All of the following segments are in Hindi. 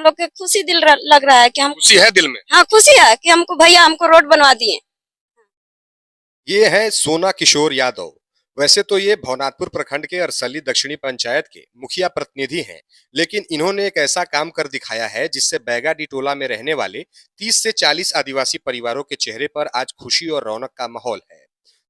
लोग के खुशी लग रहा है कि हम खुशी है दिल में। हाँ खुशी है कि हमको भैया हमको रोड बनवा दिए। ये है सोना किशोर यादव। वैसे तो ये भवनाथपुर प्रखंड के अरसली दक्षिणी पंचायत के मुखिया प्रतिनिधि हैं, लेकिन इन्होंने एक ऐसा काम कर दिखाया है जिससे बैगाडी टोला में रहने वाले 30 से 40 आदिवासी परिवारों के चेहरे पर आज खुशी और रौनक का माहौल है।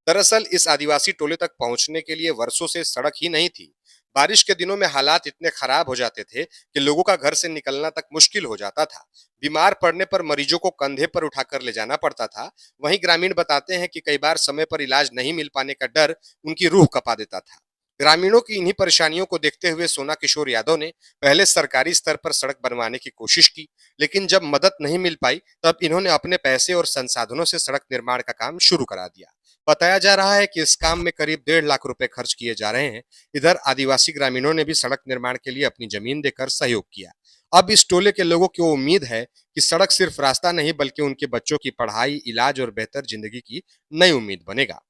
दरअसल इस आदिवासी टोले तक पहुंचने के लिए वर्षों से सड़क ही नहीं थी। बारिश के दिनों में हालात इतने खराब हो जाते थे कि लोगों का घर से निकलना तक मुश्किल हो जाता था। बीमार पड़ने पर मरीजों को कंधे पर उठाकर ले जाना पड़ता था। वहीं ग्रामीण बताते हैं कि कई बार समय पर इलाज नहीं मिल पाने का डर उनकी रूह कपा देता था। ग्रामीणों की इन्हीं परेशानियों को देखते हुए सोना किशोर यादव ने पहले सरकारी स्तर पर सड़क बनवाने की कोशिश की, लेकिन जब मदद नहीं मिल पाई तब इन्होंने अपने पैसे और संसाधनों से सड़क निर्माण का काम शुरू करा दिया। बताया जा रहा है कि इस काम में करीब 1.5 लाख रुपए खर्च किए जा रहे हैं। इधर आदिवासी ग्रामीणों ने भी सड़क निर्माण के लिए अपनी जमीन देकर सहयोग किया। अब इस टोले के लोगों को उम्मीद है कि सड़क सिर्फ रास्ता नहीं बल्कि उनके बच्चों की पढ़ाई, इलाज और बेहतर जिंदगी की नई उम्मीद बनेगा।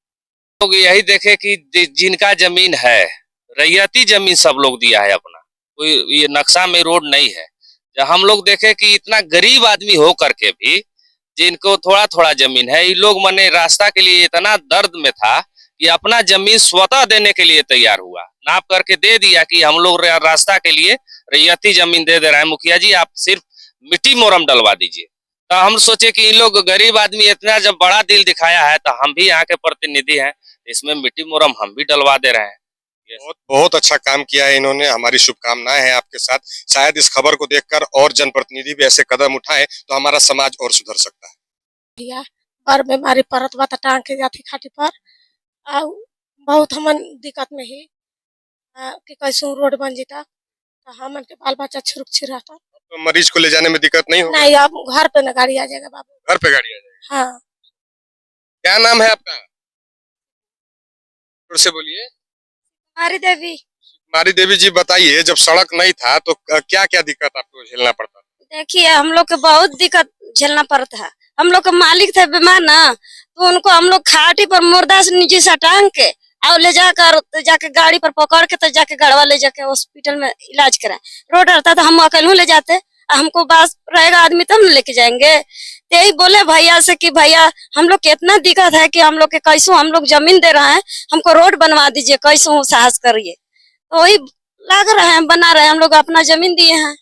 लोग यही देखे कि जिनका जमीन है, रैयती जमीन सब लोग दिया है अपना, कोई ये नक्शा में रोड नहीं है। जब हम लोग देखे कि इतना गरीब आदमी हो करके भी जिनको थोड़ा थोड़ा जमीन है, ये लोग मने रास्ता के लिए इतना दर्द में था कि अपना जमीन स्वतः देने के लिए तैयार हुआ, नाप करके दे दिया कि हम लोग रास्ता के लिए रैयती जमीन दे रहे हैं, मुखिया जी आप सिर्फ मिट्टी मोरम डलवा दीजिए। तो हम सोचे कि इन लोग गरीब आदमी इतना जब बड़ा दिल दिखाया है तो हम भी यहाँ के प्रतिनिधि हैं, इसमें मिट्टी मोरम हम भी डलवा दे रहे हैं। बहुत बहुत अच्छा काम किया है इन्होंने। हमारी शुभकामनाएं हैं आपके साथ। शायद इस खबर को देखकर और जनप्रतिनिधि भी ऐसे कदम उठाएं तो हमारा समाज और सुधर सकता है। दिया और बीमारी परत बा टांग के जाती खाटी पर आ बहुत हमन दिक्कत में ही कि कैसे रोड बन जीता तो हमन के बाल बच्चा सुरक्षित रहता। तो मरीज को ले जाने में दिक्कत नहीं होगी? नहीं, अब घर पे न गाड़ी आ जाएगा बाबू। घर पे गाड़ी आ जाएगी? हाँ। क्या नाम है आपका? फिर से बोलिए। मारी देवी। मारी देवी जी, बताइए जब सड़क नहीं था तो क्या क्या दिक्कत आपको झेलना पड़ता? देखिए हम लोग के बहुत दिक्कत झेलना पड़ता है। हम लोग के मालिक थे बीमार ना, तो उनको हम लोग खाटी पर मुर्दा से नीचे से टांग के और ले जाकर तो जाके गाड़ी पर पकड़ के तो जाके गढ़वा ले जाके हॉस्पिटल में इलाज कराए। रोड रहता तो हम अकेले ले जाते, हमको पास रहेगा आदमी तब न लेके जाएंगे। यही बोले भैया से कि भैया हम लोग के इतना दिक्कत है कि हम लोग के कैसो हम लोग जमीन दे रहे हैं, हमको रोड बनवा दीजिए, कैसो साहस करिए। तो वही लग रहे हैं, बना रहे हैं, हम लोग अपना जमीन दिए हैं।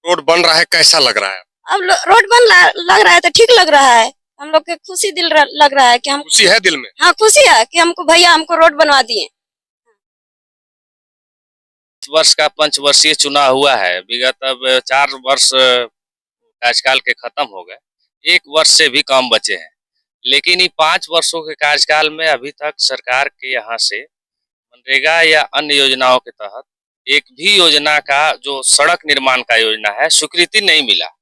रोड बन रहा है, कैसा लग रहा है? अब रोड लग रहा है तो ठीक लग रहा है। हम लोग के खुशी लग रहा है कि हम खुशी है दिल में। हाँ खुशी है कि हमको भैया हमको रोड बनवा दिए। इस वर्ष का पंचवर्षीय चुनाव हुआ है, विगत अब 4 वर्ष कार्यकाल के खत्म हो गए, 1 वर्ष से भी कम बचे हैं। लेकिन ये 5 वर्षों के कार्यकाल में अभी तक सरकार के यहाँ से मनरेगा या अन्य योजनाओं के तहत एक भी योजना का जो सड़क निर्माण का योजना है स्वीकृति नहीं मिला।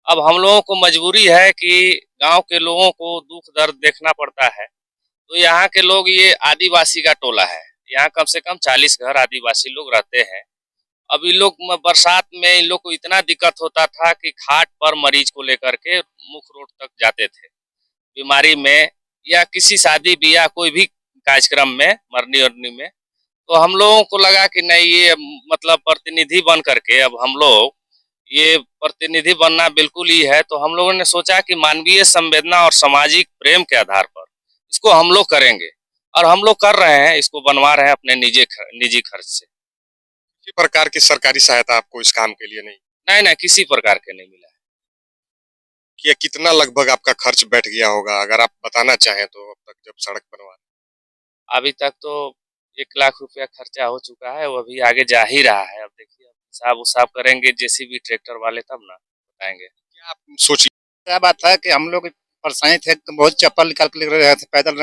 अब हम लोगों को मजबूरी है कि गांव के लोगों को दुख दर्द देखना पड़ता है। तो यहाँ के लोग, ये आदिवासी का टोला है, यहाँ कम से कम 40 घर आदिवासी लोग रहते हैं। अब इन लोग बरसात में इन लोग को इतना दिक्कत होता था कि घाट पर मरीज को लेकर के मुख्य रोड तक जाते थे, बीमारी में या किसी शादी ब्याह कोई भी कार्यक्रम में, मरनी उरनी में। तो हम लोगों को लगा कि नहीं, ये मतलब प्रतिनिधि बन करके अब हम लोग ये प्रतिनिधि बनना बिल्कुल ही है। तो हम लोगों ने सोचा कि मानवीय संवेदना और सामाजिक प्रेम के आधार पर इसको हम लोग करेंगे, और हम लोग कर रहे हैं, इसको बनवा रहे हैं अपने निजी खर्च से। किसी प्रकार की सरकारी सहायता आपको इस काम के लिए नहीं? नहीं, किसी प्रकार के नहीं मिला है। कि कितना लगभग आपका खर्च बैठ गया होगा अगर आप बताना चाहें तो, अब तक जब सड़क बनवा? अभी तक तो 1 लाख रुपया खर्चा हो चुका है, वो अभी आगे जा ही रहा है। अब देखिए, हिसाब उसाब करेंगे जेसीबी ट्रैक्टर वाले, तब ना बताएंगे। क्या आप सोचिए। क्या बात है कि हम लोग परेशानी थे, बहुत चप्पल निकाल के ले रहे थे, पैदल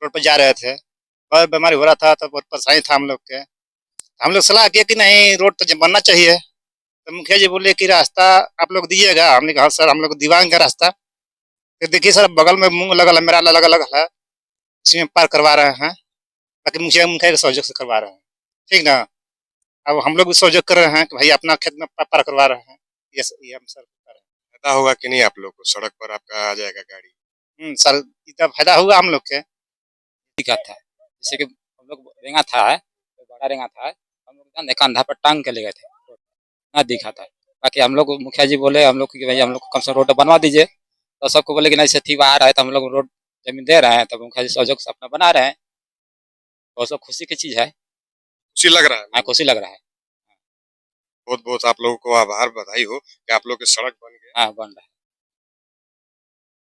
रोड पर जा रहे थे, बहुत बीमारी हो रहा था तो बहुत परेशानी था हम लोग के। हम लोग सलाह किए कि नहीं, रोड तो बनना चाहिए। तो मुखिया जी बोले कि रास्ता आप लोग दीजिएगा। हमने कहा सर हम लोग दिवाएंगे रास्ता। फिर देखिए सर, बगल में मुंह लगा, मेरा अलग अलग है, इसमें पार करवा रहे हैं, बाकी मुखिया के सहयोग से करवा रहे हैं, ठीक ना। अब हम लोग भी सहयोग कर रहे हैं कि भाई अपना खेत में पार करवा रहे हैं। ये हम सर कर रहे हैं। फायदा होगा कि नहीं आप लोग को? सड़क पर आपका आ जाएगा गाड़ी। सर इतना फायदा हुआ हम लोग के। दिक्कत था, जैसे कि हम लोग रेंगा था, तो बड़ा रेंगा था, हम लोग कंधा पर टांग के ले गए थे, ना दिखा था। बाकी हम लोग मुखिया जी बोले हम लोग कि भाई हम लोग को कम से कम रोड बनवा दीजिए, तो सबको बोले कि नहीं से ठीक आ रहा है, तो हम लोग रोड जमीन दे रहे हैं, तब मुखिया जी सहयोग से अपना बना रहे हैं। बहुत सब खुशी की चीज है। खुशी लग रहा है। हाँ, खुशी लग रहा है। बहुत बहुत आप लोगों को आभार, बधाई हो कि आप लोग की सड़क बन गया। हाँ, बन रहा है।